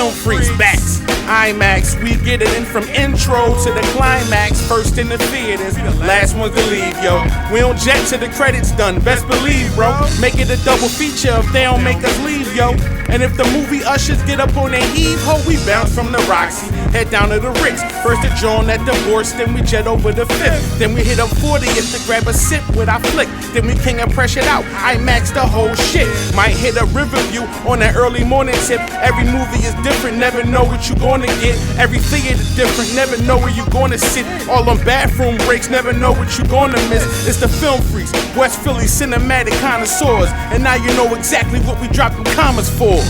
Film Freaks backs. IMAX, we get it in from intro to the climax. First in the theaters, last ones to leave, yo. We don't jet till the credits done, best believe, bro. Make it a double feature if they don't make us leave, yo. And if the movie ushers get up on their heave-ho, we bounce from the Roxy, head down to the Ritz. First the John at Divorce, then we jet over the Fifth. Then we hit up 40th to grab a sip with our flick. Then we king and press it out, IMAX the whole shit. Might hit a Riverview on that early morning tip. Every movie is different, never know what you gonna get. Every theater different, never know where you gonna sit. All them bathroom breaks, never know what you gonna miss. It's the Film Freaks, West Philly cinematic connoisseurs. And now you know exactly what we dropping commas for.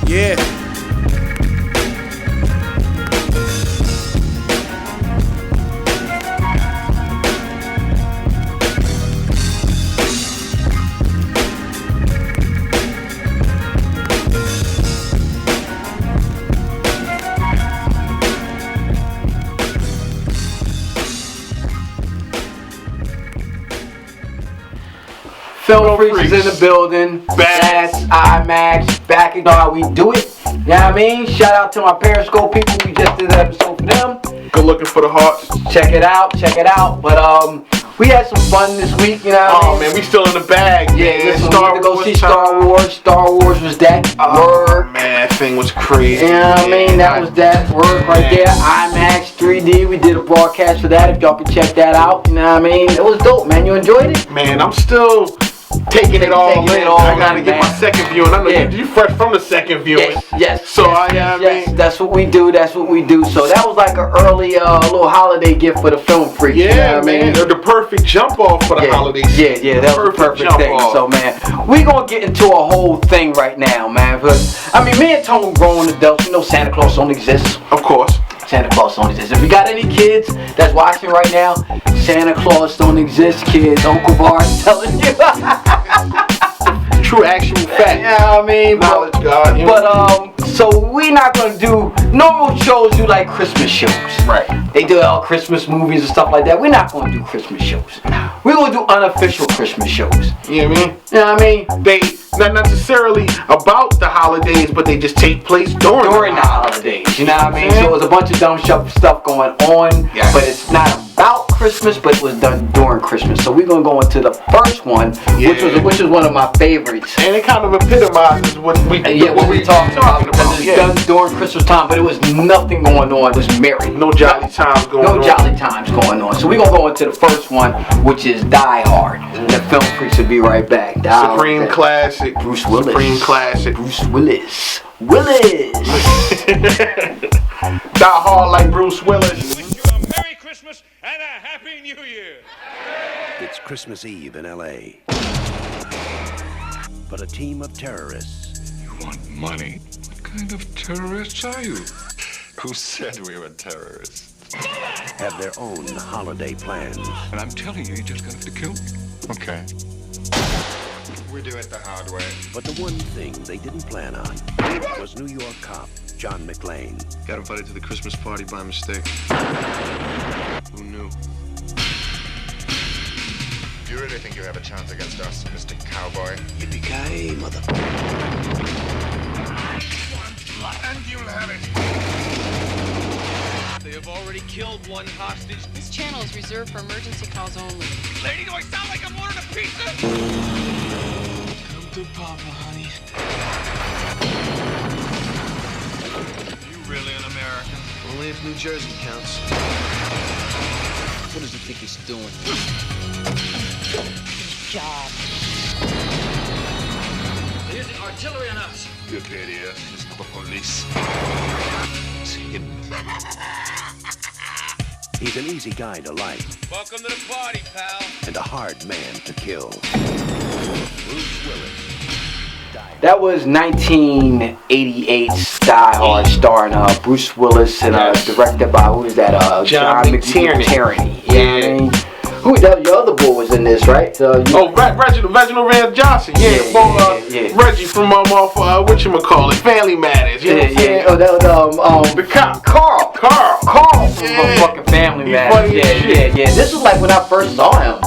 Yeah. Film Freaks is in the building. That's IMAX. Back, you know how we do it. You know what I mean? Shout out to my Periscope people. We just did an episode for them. Good looking for the hearts. Check it out. Check it out. But we had some fun this week. You know what I mean? Man, we still in the bag. Yeah, listen, we had to go see Star Wars. Star Wars was that word. Man, that thing was crazy. You know what I mean? That was that word right there. IMAX 3D. We did a broadcast for that. If y'all can check that out. You know what I mean? It was dope, man. You enjoyed it? Man, I'm still taking it all in. I gotta get my second viewing. I know you fresh from the second viewing. Yes. So I mean, that's what we do. That's what we do. So that was like an early little holiday gift for the Film Freaks. Yeah, you know what I mean? They're the perfect jump off for the holidays. Yeah, that was the perfect thing. Off. So man, we gonna get into a whole thing right now, man. But I mean, me and Tone grown adults. You know, Santa Claus don't exist. Of course. Santa Claus don't exist. If you got any kids that's watching right now, Santa Claus don't exist, kids. Uncle Bar's telling you. True actual fact. Yeah, I mean, knowledge, God. But so we're not gonna do normal shows. Do like Christmas shows, right? They do all Christmas movies and stuff like that. We're not gonna do Christmas shows. We're gonna do unofficial Christmas shows. You know what I mean? You know what I mean? They not necessarily about the holidays, but they just take place during the holidays. You know what I mean? So it was a bunch of dumb stuff going on, but it's not about Christmas, but it was done during Christmas. So we're gonna go into the first one, which is one of my favorites. And it kind of epitomizes what we talking about because it's done during Christmas time, but it was nothing going on. It was merry. No jolly times going on. No jolly times going on. So we're gonna go into the first one, which is Die Hard. The Film Freaks will be right back. Supreme classic. Bruce Willis. Supreme classic. Bruce Willis. Die Hard like Bruce Willis. Wish you a Merry Christmas and a Happy New Year. It's Christmas Eve in L.A. But a team of terrorists. You want money? What kind of terrorists are you? Who said we were terrorists? Have their own holiday plans. And I'm telling you just have to kill me. Okay. We do it the hard way. But the one thing they didn't plan on was New York cop John McClane. Got invited to the Christmas party by mistake. Who knew? Do you really think you have a chance against us, Mr. Cowboy? Yippee-ki-yay, mother... And you'll have it. They have already killed one hostage. This channel is reserved for emergency calls only. Lady, do I sound like I'm ordering a pizza? Come to Papa, honey. You really an American? Only if New Jersey counts. What does he think he's doing? His job. There's the artillery on us. Good idea. It's the police. It's him. He's an easy guy to like. Welcome to the party, pal. And a hard man to kill. Bruce Willis. That was 1988's Die Hard, starring Bruce Willis and directed by, who is that? John McTiernan. Yeah. Who the other boy was in this, right? Reginald Rand Johnson. Reggie from whatchamacallit, Family Matters. You know what I'm saying? The cop, Carl from fucking Family Matters. Yeah. This was like when I first saw him.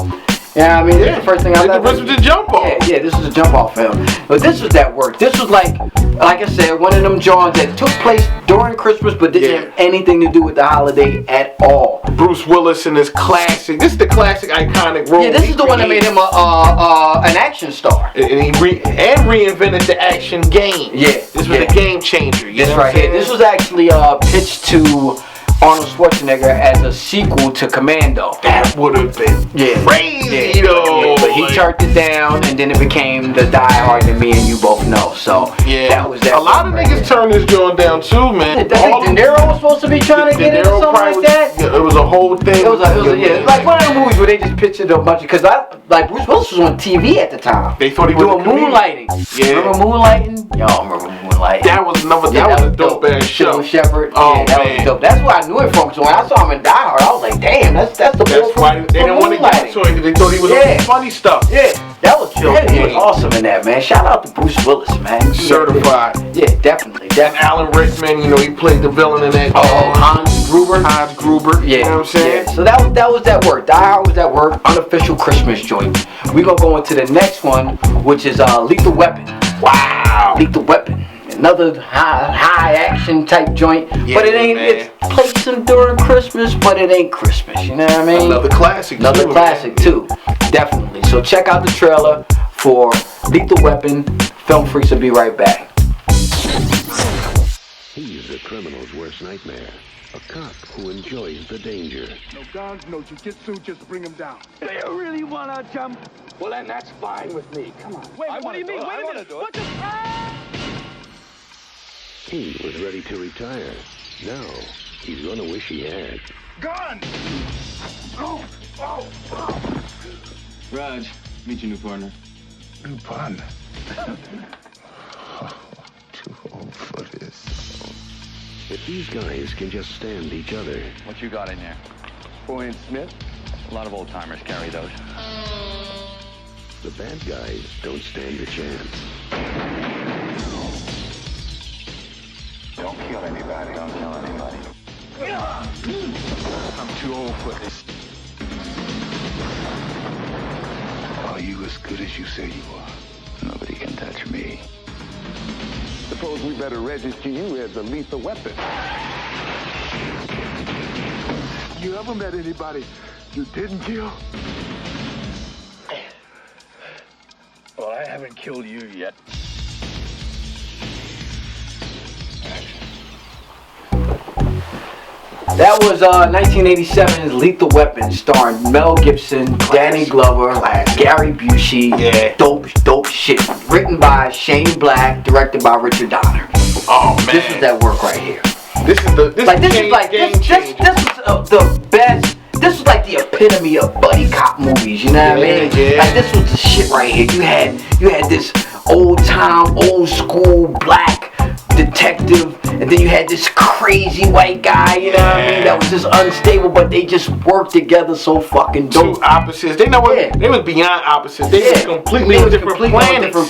You Yeah, I mean, this is the first thing I thought. This was the jump off. Yeah, this was a jump off film. But this was that work. This was like I said, one of them joints that took place during Christmas, but didn't have anything to do with the holiday at all. Bruce Willis in his classic. This is the classic, iconic role. Yeah, this is the one that made him an action star. And he reinvented the action game. Yeah, this was a game changer. This right here. This was actually pitched to Arnold Schwarzenegger as a sequel to Commando. That would have been crazy though. But he turned it down, and then it became the Die Hard that me and you both know. So that was that. A lot of niggas turned this joint down too, man. I think De Niro was supposed to be trying to get into something like that. Yeah, it was a whole thing. It was like one of the movies where they just pictured a bunch of, because Bruce Willis was on TV at the time. They thought he was doing Moonlighting. Yeah. Remember Moonlighting? Y'all remember Moonlighting? That was a dope ass show. Shepard. Oh, that was dope. That's where I knew it from. So when I saw him in Die Hard, I was like, damn, that's the boy from They didn't want to get to it because they thought he was on funny stuff. Yeah, that was He was awesome in that, man. Shout out to Bruce Willis, man. Certified. Yeah, definitely. And Alan Rickman, he played the villain in that. Hans Gruber. Yeah. You know what I'm saying? Yeah. So that was that work. Die Hard was that work. Unofficial Christmas joint. We're gonna go into the next one, which is Lethal Weapon. Wow. Lethal Weapon. Another high action type joint. But it ain't, it's placed during Christmas, but it ain't Christmas. You know what I mean? Another classic too. Definitely. So check out the trailer for Lethal Weapon. Film Freaks will be right back. He's a criminal's worst nightmare. A cop who enjoys the danger. No guns, no jiu-jitsu, just bring him down. Do you really want to jump? Well, then that's fine with me. Come on. Wait, what do you mean? Wait a minute. What the... He was ready to retire. Now, he's gonna wish he had. Gun! Oh! Raj, meet your new partner. New partner? Too old for this. If these guys can just stand each other. What you got in there? 4-inch Smith? A lot of old timers carry those. The bad guys don't stand a chance. Don't kill anybody. Don't kill anybody. I'm too old for this. Are you as good as you say you are? Nobody can touch me. Suppose we better register you as a lethal weapon. You ever met anybody you didn't kill? Well, I haven't killed you yet. That was 1987's Lethal Weapon, starring Mel Gibson, Danny Glover, Gary Busey. Yeah. Dope shit. Written by Shane Black, directed by Richard Donner. Oh man, this is that work right here. This is the best. This was like the epitome of buddy cop movies. You know what I mean? Yeah. Like this was the shit right here. You had this old school black detective, and then you had this crazy white guy, you know what I mean, that was just unstable, but they just worked together so fucking dope. Two opposites. They know what they was beyond opposites. They was completely different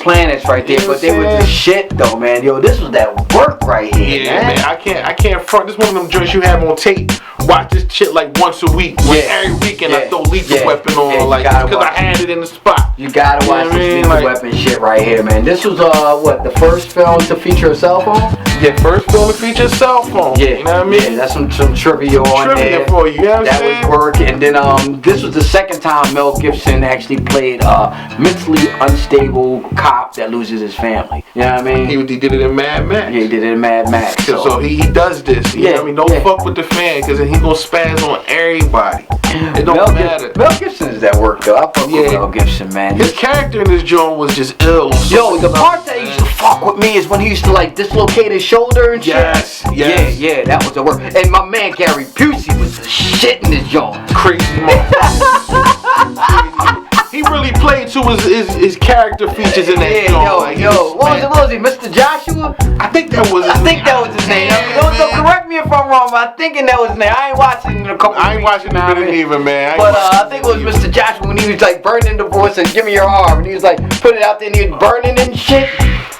planets right there, but they were the shit though, man. Yo, this was that work right here. Yeah, man. I can't front. This one of them joints you have on tape. Watch this shit like once a week. Every weekend I throw Lethal Weapon on, like, because I had it in the spot. You gotta watch this Lethal Weapon shit right here, man. This was the first film to feature a cell phone? Yeah, first film to feature a cell phone. Yeah, you know what I mean? Yeah, that's some trivia on there. For you, know what that was work. And then this was the second time Mel Gibson actually played a mentally unstable cop that loses his family. You know what I mean? He did it in Mad Max. Yeah, he did it in Mad Max. So he does this. You know what I mean? Don't fuck with the fan, because then he gonna spaz on everybody. It don't matter. Mel Gibson is that work though. I fuck with Mel Gibson, man. His character in this joint was just ill. Yo, the part that used to fuck with me is when he used to like dislocate his shoulder and shit. Yes. Yeah, that was the work. And my man Gary Busey was the shit in this joint. Crazy He really played to his character features in that joint. What was he, Mr. Joshua? I think that was his name. I mean, don't correct me if I'm wrong, but I'm thinking that was his name. I ain't watching it in a couple I ain't watching it either, man. But I think it was Mr. Joshua when he was like burning the voice and give me your arm. And he was like, put it out there and he was burning and shit.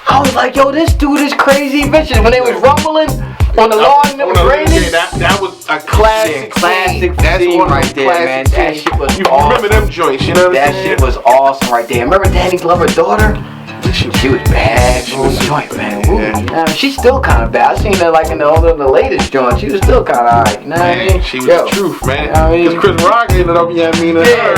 I was like, yo, this dude is crazy vicious. When they was rumbling, On the lawn, it was raining. Yeah, that was a classic classic That's scene one of right the there, man. classic That scenes. shit was You awesome. remember them joints, you know what I'm That saying? shit was awesome right there. Remember Danny Glover's daughter? She was bad. She was joint, man. Ooh, she's still kind of bad. I seen her like in the latest joint. She was still kind of alright. You know what I mean? She was the truth, man. You know what I mean? Because Chris Rock ended up, her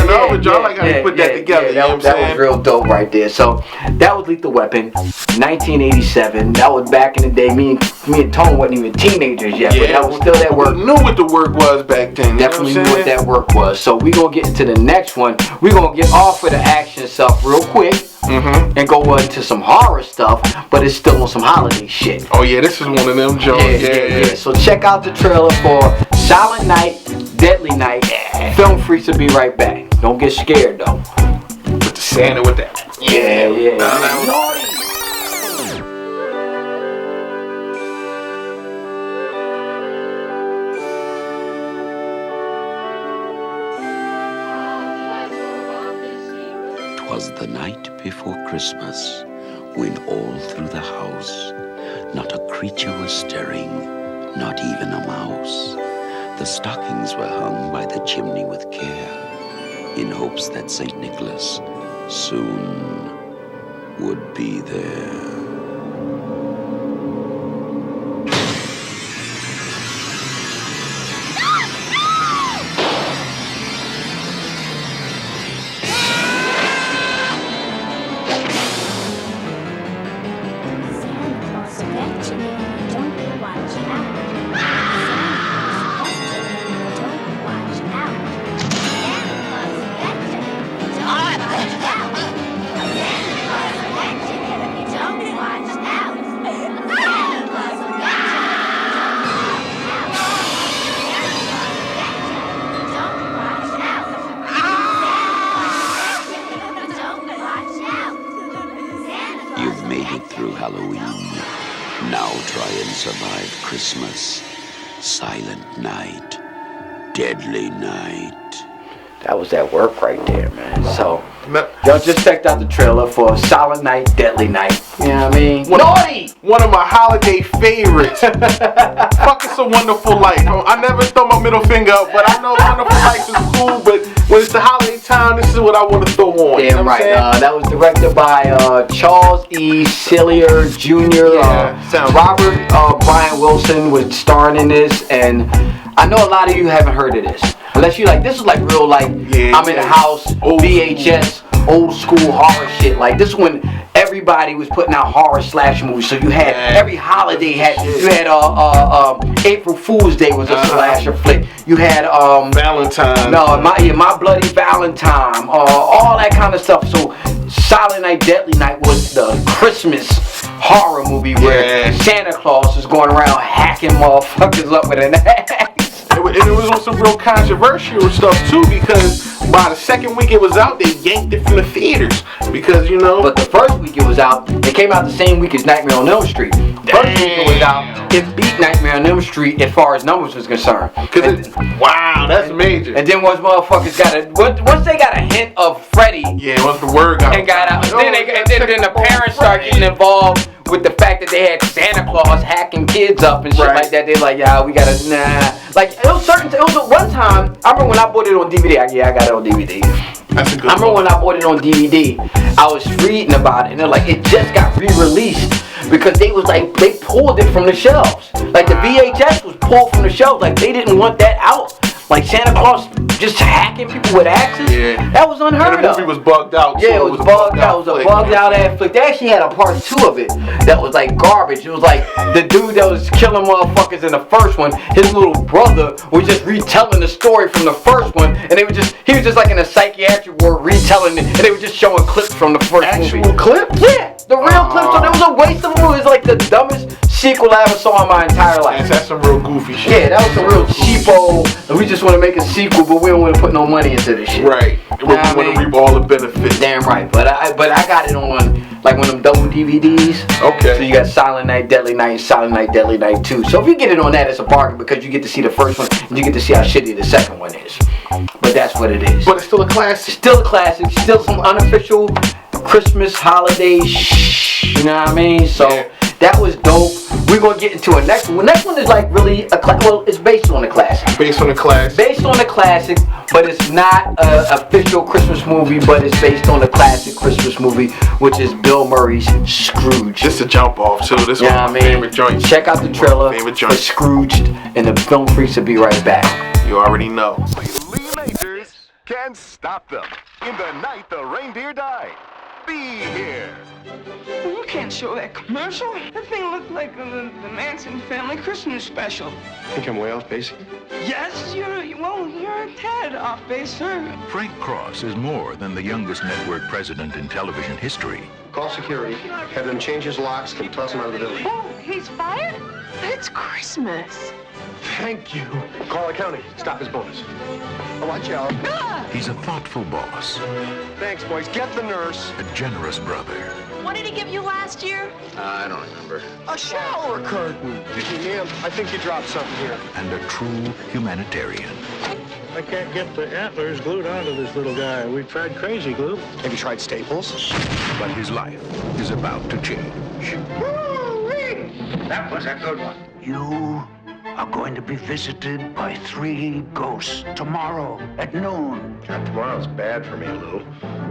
and her with John. Like how they put that together. That was real dope right there. So that was Lethal Weapon, 1987. That was back in the day. Me and Tone wasn't even teenagers yet, but that was still that work. We knew what the work was back then. Definitely knew what that work was. So we gonna get into the next one. We gonna get off of the action stuff real quick. And go into some horror stuff, but it's still on some holiday shit. Oh yeah, this is one of them joints. Yeah. So check out the trailer for Silent Night, Deadly Night. Film Freaks will be right back. Don't get scared though. With the Santa with that. Yeah. Naughty. Was the night before Christmas, when all through the house, not a creature was stirring, not even a mouse. The stockings were hung by the chimney with care, in hopes that St. Nicholas soon would be there. You've made it through Halloween. Now try and survive Christmas. Silent night. Deadly night. That was that work right there, man. So, y'all just checked out the trailer for Silent Night, Deadly Night. You know what I mean? Naughty! One of my holiday favorites. Fuck, It's a Wonderful Life. I never throw my middle finger up, but I know Wonderful Life is cool, but when it's the holiday time, this is what I want to throw on. Damn you know right. That was directed by Charles E. Cillier Jr. Robert Brian Wilson was starring in this, and I know a lot of you haven't heard of this. Unless you like, this is like real, like, I'm in the house, VHS, old school horror shit. Like, this is when everybody was putting out horror slash movies. So you had, every holiday you had April Fool's Day was a slasher flick. You had, Valentine. No, My Bloody Valentine, all that kind of stuff. So Silent Night, Deadly Night was the Christmas horror movie where Santa Claus is going around hacking motherfuckers up with an axe. And it was on some real controversial stuff too, because by the second week it was out, they yanked it from the theaters because But the first week it was out, it came out the same week as Nightmare on Elm Street. First week it was out, it beat Nightmare on Elm Street as far as numbers was concerned. Wow, that's major. And then once motherfuckers once they got a hint of Freddy, once the word got out, then the parents start getting involved with the fact that they had Santa Claus hacking kids up and shit like that. They're like, we gotta, Like, it was one time, I remember when I bought it on DVD. I got it on DVD. That's a good I remember when I bought it on DVD, I was reading about it, and they're like, it just got re-released because they pulled it from the shelves. Like, the VHS was pulled from the shelves. Like, they didn't want that out. Like, Santa Claus just hacking people with axes? That was unheard of. The movie was bugged out. Yeah, it was bugged out. It was a bugged out ass flick. They actually had a part 2 of it that was like garbage. It was like the dude that was killing motherfuckers in the first one, his little brother was just retelling the story from the first one, and he was just like in a psychiatric ward retelling it, and they were just showing clips from the first movie. Actual clips? Yeah, the real clips. So there was a waste of a movie. It was like the dumbest sequel I ever saw in my entire life. That's some real goofy shit. Yeah, that was some real cheapo. We just want to make a sequel, but we don't want to put no money into this shit. Right. We want to reap all the benefits. Damn right. But I got it on like one of them double DVDs. Okay. So you got Silent Night, Deadly Night, Silent Night, Deadly Night 2. So if you get it on that, it's a bargain because you get to see the first one and you get to see how shitty the second one is. But that's what it is. But it's still a classic. Still a classic. Still some unofficial Christmas holiday you know what I mean? So that was dope. we're gonna get into a next one. The next one is like really well, it's based on a classic. Based on a classic. Based on a classic, but it's not an official Christmas movie, but it's based on a classic Christmas movie, which is Bill Murray's Scrooge. Just a jump off too. This one of my favorite joints. Check out the trailer for Scrooged, and the Film Freaks will be right back. You already know. Teenagers can't stop them. In the night the reindeer died. Be here. You can't show that commercial. That thing looked like the Manson family Christmas special. Think I'm way off base? Yes, you're a tad off base, sir. Frank Cross is more than the youngest network president in television history. Call security. Have them change his locks and toss him out of the building. Oh, he's fired? It's Christmas. Thank you. Call accounting. Stop his bonus. Oh, watch out. He's a thoughtful boss. Thanks, boys. Get the nurse. A generous brother. What did he give you last year? I don't remember. A shower curtain. Ma'am, I think you dropped something here. And a true humanitarian. I can't get the antlers glued onto this little guy. We've tried crazy glue. Have you tried staples? But his life is about to change. Woo-wee! That was a good one. You are going to be visited by 3 ghosts tomorrow at noon. God, tomorrow's bad for me, Lou.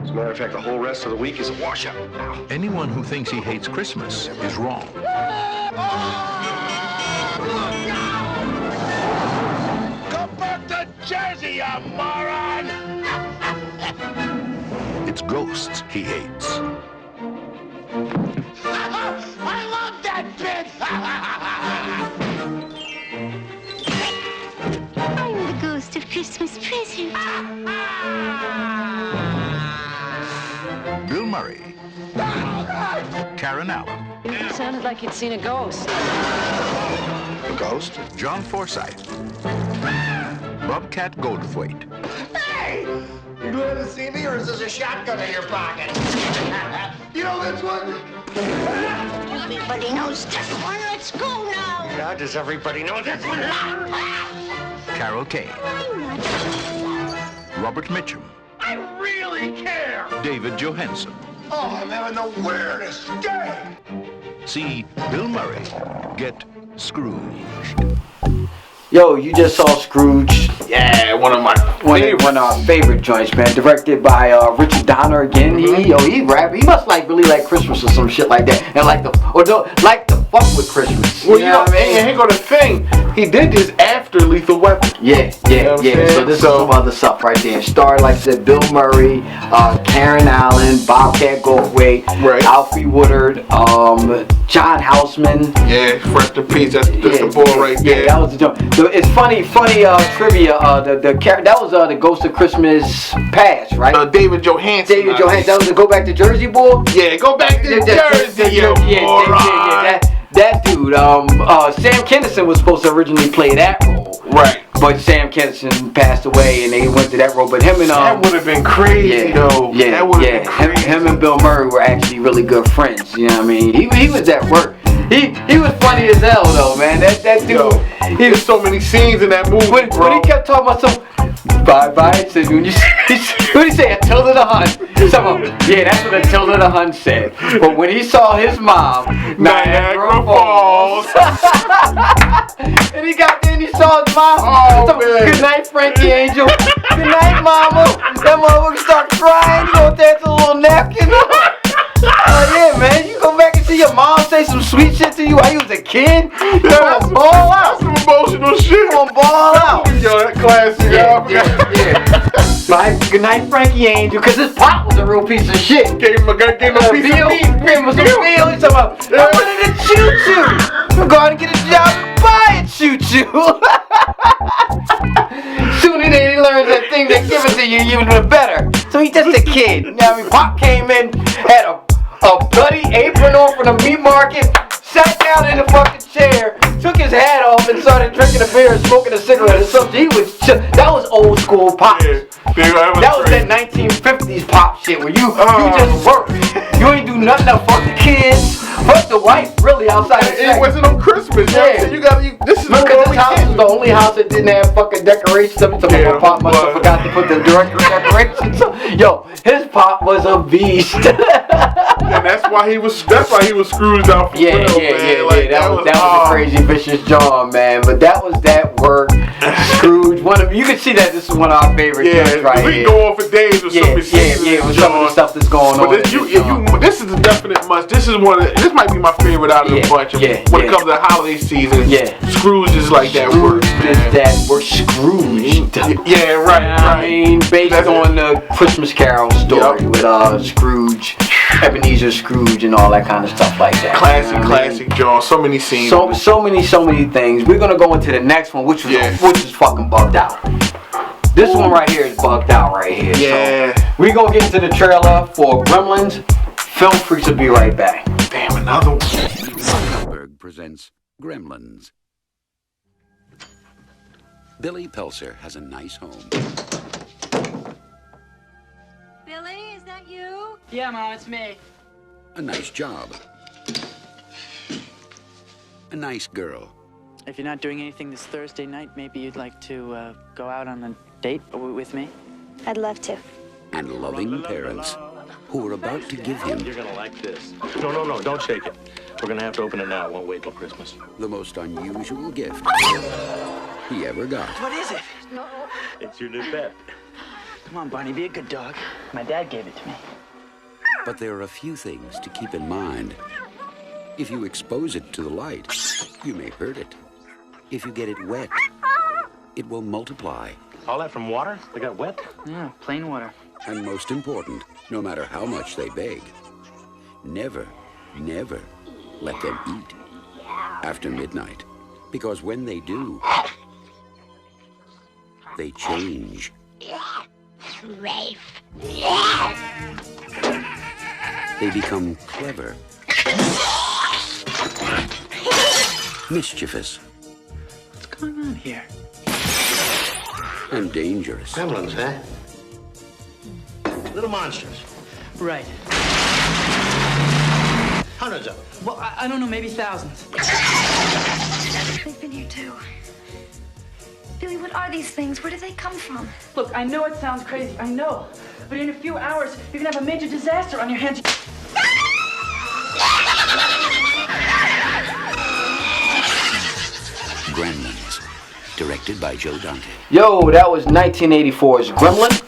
As a matter of fact, the whole rest of the week is a washout. Ow. Anyone who thinks he hates Christmas is wrong. Come back to Jersey, you moron! It's ghosts he hates. I love that bit! I'm the ghost of Christmas present. Bill Murray. Karen Allen. It sounded like you'd seen a ghost. A ghost? John Forsythe. Bobcat Goldthwait. Hey! You glad to see me, or is this a shotgun in your pocket? You know this one? Everybody knows this one. Let's go now. Yeah, does everybody know this one? Carol Kane. Robert Mitchum. I really care! David Johansen. Oh, I'm having the weirdest day! See Bill Murray get Scrooged. Yo, you just saw Scrooge. Yeah, one of our favorite joints, man. Directed by Richard Donner again. He must really like Christmas or some shit like that, and like the fuck with Christmas. Well, you know what I mean? And here go the thing. He did this after Lethal Weapon. Yeah. So this is some other stuff right there. Starred, like I said, Bill Murray, Karen Allen, Bobcat Goldthwait, Alfre Woodard, John Houseman. Yeah, Fresh to Peace. That's the boy right there. Yeah, that was the joke. It's funny trivia. That was the Ghost of Christmas Past, right? David Johansen. That was the Go Back to Jersey boy. Yeah, Go Back to Jersey. That dude. Sam Kinison was supposed to originally play that role. Right. But Sam Kinison passed away, and they went to that role. But him and that would have been crazy, though. Yeah, that would have been crazy. Him and Bill Murray were actually really good friends. You know what I mean? He was at work. He was funny as hell though, man. That dude. There's so many scenes in that movie, when he kept talking about some bye. Said when he say Attila the Hun. Yeah, that's what Attila the Hun said. But when he saw his mom, Niagara Falls. And he got there and he saw his mom. Good night, Frankie Angel. Good night, mama. That motherfucker started crying. You know that's a little napkin. Oh yeah, man. You go back and see your mom say some sweet shit to you while you was a kid. You gonna ball out. Some emotional shit. You gonna ball out. Yo, that classic. Yeah. Good night, Frankie Angel. Cause his pop was a real piece of shit. Gave him a piece of meat. Gave him some meal. He's talking about, I wanted a choo-choo. I'm going to get a job and buy a choo-choo. Soon as he learns that thing they give it to you, even better. So he's just a kid. You know what I mean? Pop came in, had a bloody apron on from the meat market, sat down in the fucking chair, took his hat off, and started drinking a beer and smoking a cigarette or something. That was old school Pop. That was that 1950s pop shit where you just work. You ain't do nothing to fuck the kids, fuck the wife, really outside the It wasn't on Christmas. Yeah. This is because this house was the only house that didn't have fucking decorations. My pop must have forgot to put the decorations up. Yo, his pop was a beast. And that's why he was Scrooged out for real, man. That was a crazy vicious John, man. But that was that work. Scrooge, you can see that this is one of our favorite things right we here. can go on for days with some of some of the stuff that's going on. This is a definite must. This might be my favorite out of the bunch. When it comes to the holiday season, Scrooge is like that work, man. That we're Scrooged. Yeah, right. I mean, based on the Christmas Carol story with Scrooge, Ebenezer Scrooge, and all that kind of stuff like that. Classic, John. So many scenes. So many things. We're gonna go into the next one, which is fucking bugged out. This one right here is bugged out right here. Yeah. So we gonna get into the trailer for Gremlins. Film Freaks will be right back. Damn, another one. Spielberg presents Gremlins. Billy Pelser has a nice home. Billy, is that you? Yeah, Mom, it's me. A nice job. A nice girl. If you're not doing anything this Thursday night, maybe you'd like to go out on a date with me? I'd love to. And loving parents who are about to give him... You're gonna like this. No, don't shake it. We're gonna have to open it now. It won't wait till Christmas. The most unusual gift he ever got. What is it? No. It's your new pet. Come on, Barney, be a good dog. My dad gave it to me. But there are a few things to keep in mind. If you expose it to the light, you may hurt it. If you get it wet, it will multiply. All that from water? They got wet? Yeah, plain water. And most important, no matter how much they beg, never let them eat after midnight. Because when they do, they change. They become clever, mischievous. What's going on here? And dangerous. Gremlins, huh? Little monsters. Right. Hundreds of them. Well, I don't know, maybe thousands. They've been here too. Billy, what are these things? Where do they come from? Look, I know it sounds crazy, I know. But in a few hours, you're gonna have a major disaster on your hands. Gremlins, directed by Joe Dante. Yo, that was 1984's Gremlin.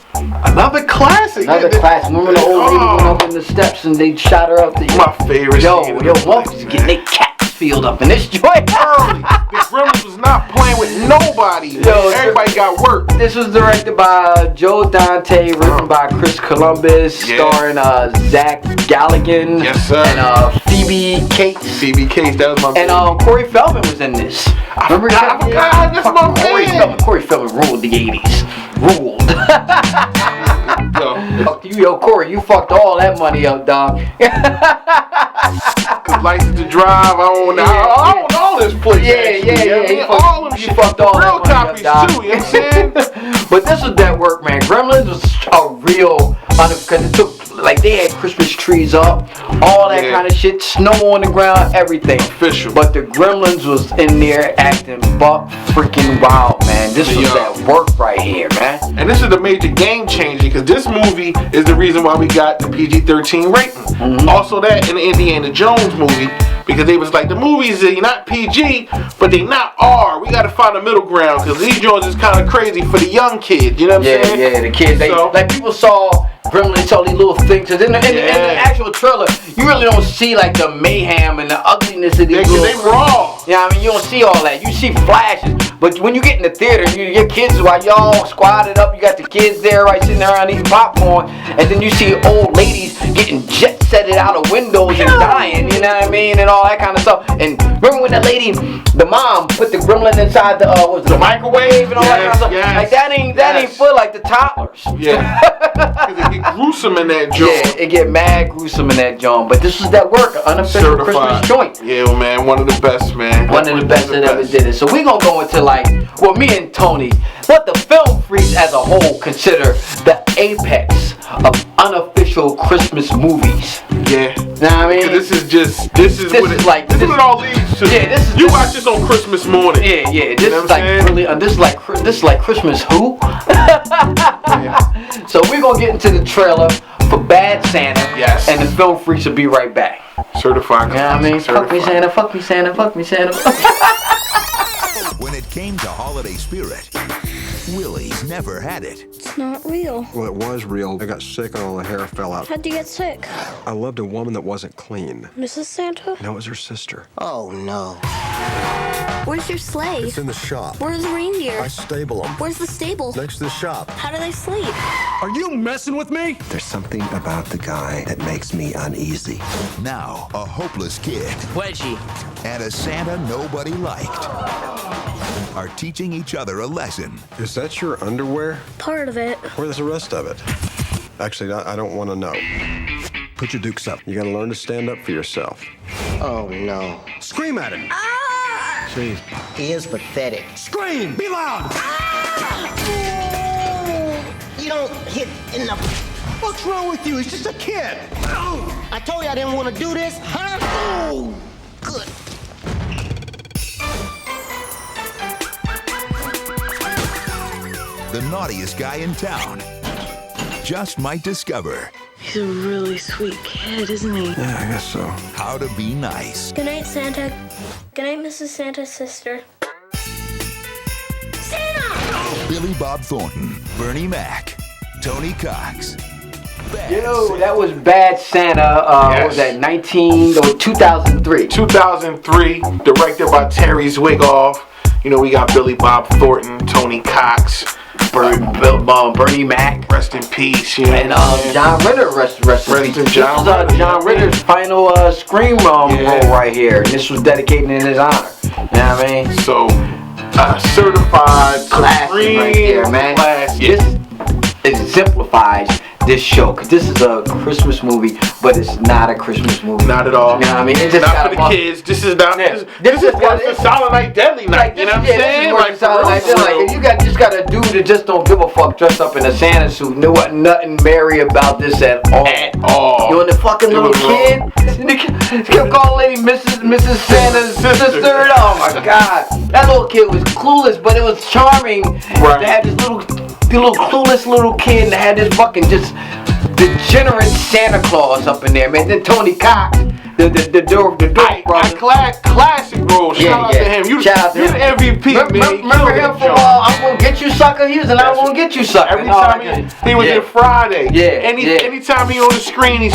Another classic. Remember the old lady went up in the steps and they shot her up? My favorite. Yo, monkeys getting their cats field up in this joint. The Gremlins was not playing with nobody. Everybody got work. This was directed by Joe Dante, written by Chris Columbus, starring Zach Galligan and Phoebe Cates. That was my favorite. And Corey Feldman was in this. I forgot, that's my man. Corey Feldman ruled the 80s. Yo, Corey, you fucked all that money up, dog. Cause license to drive, I own all this place. All of them shit. Fucked all real that money copies up, too, you know what I'm saying? But this was that work, man. Gremlins was a real, because it took, they had Christmas trees up, all that kind of shit, snow on the ground, everything. Official. But the Gremlins was in there acting buck freaking wild, man. This was that work right here, man. And this is the major game changer, because this movie is the reason why we got the PG-13 rating. Also that in the Indiana Jones movie, because they was like, the movies are not PG, but they not R. We gotta find a middle ground, because these Jones is kind of crazy for the young kids, you know what I'm saying? Yeah, the kids, people saw Gremlins, all these little things, because in the actual trailer, you really don't see the mayhem and the ugliness of these they raw. Yeah, I mean, you don't see all that. You see flashes, but when you get in the theater, your kids, while y'all squatted up, you got the kids there, sitting around eating popcorn, and then you see old ladies getting jet-setted out of windows and dying, you know what I mean, and all that kind of stuff. And remember when that lady, the mom, put the Gremlin inside the microwave and all that kind of stuff? That ain't for the toddlers. Yeah. Because it get gruesome in that joint. Yeah, it get mad gruesome in that joint. But this was that work, an unofficial Christmas joint. Yeah, man, one of the best, man. One of the best that ever did it. So we gonna go into like, well, me and Tony, what the Film Freaks as a whole consider the apex of unofficial Christmas movies. Yeah. Know what I mean? This is what it all leads to. Yeah, you watch this on Christmas morning. Yeah. This is like really, this is like Christmas who? So we're gonna get into the trailer for Bad Santa. Yes. And the Film Freaks will be right back. Certified. You know what I mean? Fuck me Santa, fuck me Santa, fuck me Santa. When it came to holiday spirit, Willie's never had it. It's not real. Well, it was real. I got sick and all the hair fell out. How'd you get sick? I loved a woman that wasn't clean. Mrs. Santa? No, it was her sister. Oh, no. Where's your sleigh? It's in the shop. Where's the reindeer? I stable them. Where's the stable? Next to the shop. How do they sleep? Are you messing with me? There's something about the guy that makes me uneasy. Now, a hopeless kid Wedgie and a Santa nobody liked are teaching each other a lesson. Is that your underwear? Part of it. Where's the rest of it? Actually, I don't want to know. Put your dukes up. You gotta learn to stand up for yourself. Oh, no. Scream at him. Ah! Jeez. He is pathetic. Scream! Be loud! Ah! You don't hit in the... What's wrong with you? He's just a kid. I told you I didn't want to do this, huh? Oh, good. The naughtiest guy in town just might discover He's a really sweet kid, isn't he? Yeah, I guess so. how to be nice. Good night, Santa. Good night, Mrs. Santa's sister. Santa! Billy Bob Thornton, Bernie Mac, Tony Cox. Yo, that was Bad Santa. What was that? 2003. 2003, directed by Terry Zwigoff. You know, we got Billy Bob Thornton, Tony Cox, Bernie Mac. Rest in peace. You know, and John Ritter, rest in peace. in This John is Ritter. John Ritter's final screen role right here. And this was dedicated in his honor. You know what I mean? So, certified classic supreme right there, man. classic. This exemplifies this show, because this is a Christmas movie, but it's not a Christmas movie. Not at all. You know what I mean? It just not for the kids. This is not. This is worse than Silent Night, Deadly Night. You know what I'm saying? Like Silent Night, like if you just got a dude that just don't give a fuck, dressed up in a Santa suit, there wasn't nothing merry about this at all. You and the fucking little kid, he kept calling lady Mrs. Santa's sister. Oh my God, that little kid was clueless, but it was charming. Right. They had this little clueless little kid and had this fucking just degenerate Santa Claus up in there, man. Then Tony Cox, the dope brother. Classic role. Shout out to him. You're the MVP, man. Remember him from I'm Gonna Get You Sucker? He was in I'm Gonna Get You Sucker. Every time he was in Friday. Yeah. Anytime he on the screen, he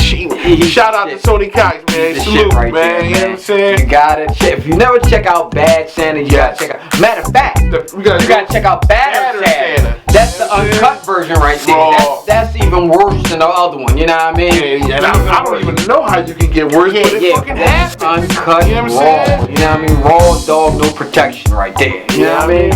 shout out to Tony Cox, man. Salute, right man. there, You know what I'm saying? You gotta check. If you never check out Bad Santa, you gotta check out. Matter of fact, you gotta check out Bad Santa. That's the uncut version right there. That's even worse than the other one. You know what I mean? Yeah, and I don't even know how you can get worse, but it fucking happens. Uncut, you know what I'm raw. saying? You know what I mean? Raw dog, no protection right there. You know what I mean?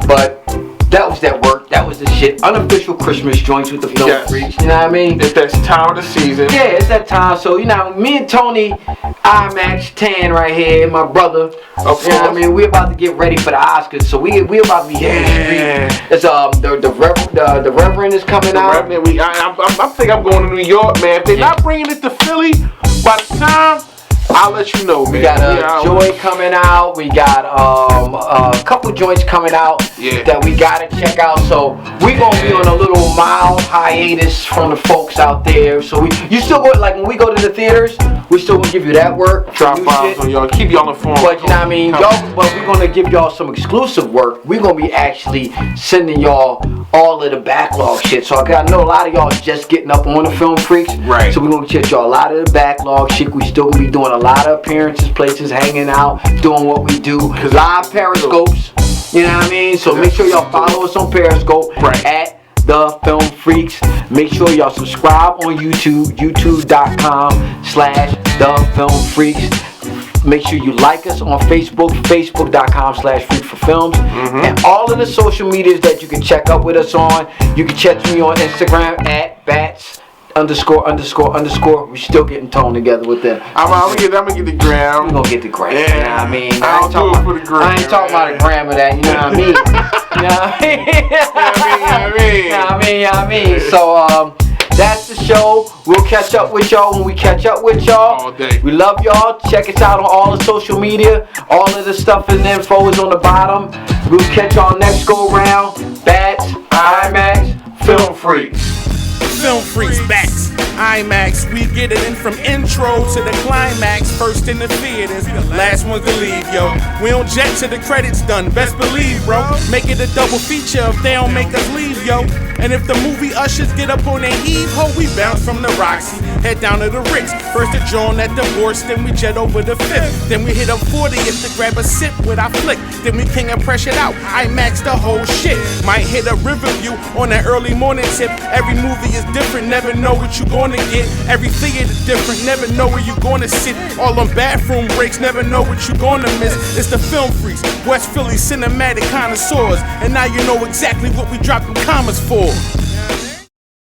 But that was that work. That was the shit. Unofficial Christmas joints with the Film Freaks. You know what I mean? It's that time of the season. Yeah, it's that time. So, you know, me and Tony, IMAX 10 right here, my brother. You know what I mean? We're about to get ready for the Oscars. So we about to be here in the street. It's the Reverend is coming out. I think I'm going to New York, man. If they're not bringing it to Philly by the time, I'll let you know, man. We got Joy coming out. We got a couple joints coming out that we gotta check out. So we gonna be on a little mild hiatus from the folks out there. So you still go, like when we go to the theaters, we still gonna give you that work. Drop bombs on y'all. Keep y'all informed. But you know what I mean, but we're gonna give y'all some exclusive work. We're gonna be actually sending y'all all of the backlog shit. So I know a lot of y'all just getting up on the Film Freaks. Right. So we're gonna get y'all a lot of the backlog shit. We still gonna be doing a lot of appearances, places, hanging out, doing what we do. Live Periscopes. You know what I mean? So make sure y'all follow us on Periscope at The Film Freaks. Make sure y'all subscribe on YouTube, youtube.com/TheFilmFreaks. Make sure you like us on Facebook, facebook.com/freakforfilms. And all of the social medias that you can check up with us on. You can check me on Instagram at _ we still getting toned together with them. I'm gonna get the gram. We gonna get the gram. Yeah. You know what I mean? I'll do it for the gram. I ain't talking about a gram of that. You know what I mean? You know what I mean? So that's the show. We'll catch up with y'all when we catch up with y'all. All day. We love y'all. Check us out on all the social media. All of the stuff and info is on the bottom. We'll catch y'all next go round. Bats, IMAX, Film Freaks. Film Freaks, Bats, IMAX. We get it in from intro to the climax. First in the theaters, last ones to leave, yo. We don't jet till the credits done, best believe, bro. Make it a double feature if they don't make us leave, yo. And if the movie ushers get up on their heave-ho, we bounce from the Roxy, head down to the Ricks. First the John at the Divorce, then we jet over the 5th. Then we hit up 40th to grab a sip with our flick. Then we king and pressure out, IMAX the whole shit. Might hit a Riverview on that early morning tip. Every movie is different, never know what you gonna get. Every theater different, never know where you gonna sit. All them bathroom breaks, never know what you gonna miss. It's the Film Freaks, West Philly cinematic connoisseurs. And now you know exactly what we dropping commas for.